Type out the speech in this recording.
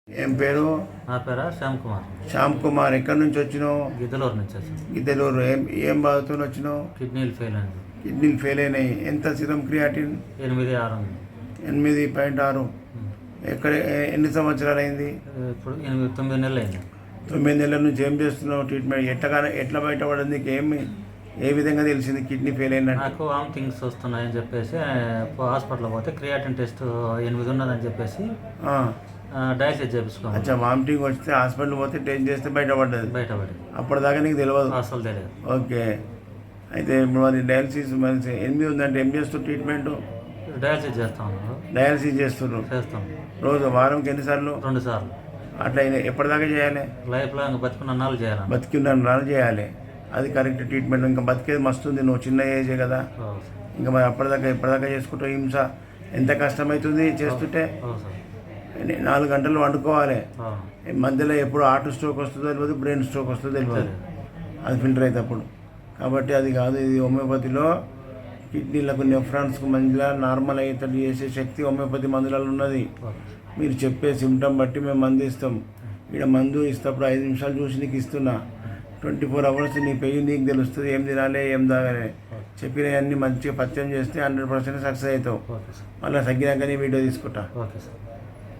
ఏం పేరు? నా పేరా శ్యామ్ కుమార్. శ్యామ్ కుమార్. ఎక్కడి నుంచి వచ్చినావు? గిద్దలూరు నుంచి వచ్చాను. గిద్దలూరు. ఏం బాధతో వచ్చినావు? కిడ్నీలు ఫెయిల్ అయింది. కిడ్నీలు ఫెయిల్ అయినాయి. ఎంత సీరం క్రియాటిన్? 8.6. 8.6. ఎక్కడ ఎన్ని సంవత్సరాలు అయింది? ఇప్పుడు 9 నెలలు అయింది. 9 నెలల నుంచి ఏం చేస్తున్నావు ట్రీట్మెంట్? ఎట్లా బయటపడింది? ఏ విధంగా తెలిసింది కిడ్నీ ఫెయిల్ అయినట్టు? నాకు వామిటింగ్స్ వస్తున్నాయని చెప్పేసి హాస్పిటల్ పోతే క్రియాటిన్ టెస్ట్ 8 ఉన్నదని చెప్పేసి డయాలసిస్ చేయించుకోవాలి. అచ్చా, వామిటింగ్ వస్తే హాస్పిటల్ పోతే టెస్ట్ చేస్తే బయటపడ్డది. అప్పటిదాకా నీకు తెలియదు? అసలు తెలియదు. ఓకే. అయితే మరి డయాలసిస్ మరి 8 ఉందంటే ఏం చేస్తావు ట్రీట్మెంట్? డయాలసిస్ చేస్తాను. డయాలసిస్ చేస్తున్నావు? చేస్తాం. రోజు వారంకి ఎన్నిసార్లు? 2 సార్లు. అట్లా ఎప్పటిదాకా చేయాలి? లైఫ్లో ఇంకా బతుకున్న నాలుగు చేయాలి. బతికిన చేయాలి. అది కరెక్ట్ ట్రీట్మెంట్. ఇంకా బతికేది మస్తుంది. నువ్వు చిన్న ఏజే కదా, ఇంకా మరి ఎప్పటిదాకా చేసుకుంటావు? హింస ఎంత కష్టమవుతుంది చేస్తుంటే. 4 గంటలు వండుకోవాలి. మధ్యలో ఎప్పుడు హార్ట్ స్ట్రోక్ వస్తుందో తెలియదు, బ్రెయిన్ స్ట్రోక్ వస్తుందో తెలియదు. అది ఫిల్టర్ అయినప్పుడు. కాబట్టి అది కాదు. ఇది హోమియోపతిలో కిడ్నీలకు నెఫ్రాన్స్కు మంచిగా నార్మల్ అయ్యేటట్టు చేసే శక్తి హోమియోపతి మందులలో ఉన్నది. మీరు చెప్పే సిమ్టమ్ బట్టి మేము మందు ఇస్తాం. ఇక్కడ మందు ఇస్తప్పుడు 5 నిమిషాలు చూసి నీకు ఇస్తున్నా. 24 అవర్స్ నీ పెయి నీకు తెలుస్తుంది. ఏం తినాలి, ఏం తాగాలి. చెప్పినవన్నీ మంచిగా పత్యం చేస్తే 100% సక్సెస్ అవుతావు. మళ్ళీ తగ్గినాక నీ వీడియో తీసుకుంటా. Okay sir.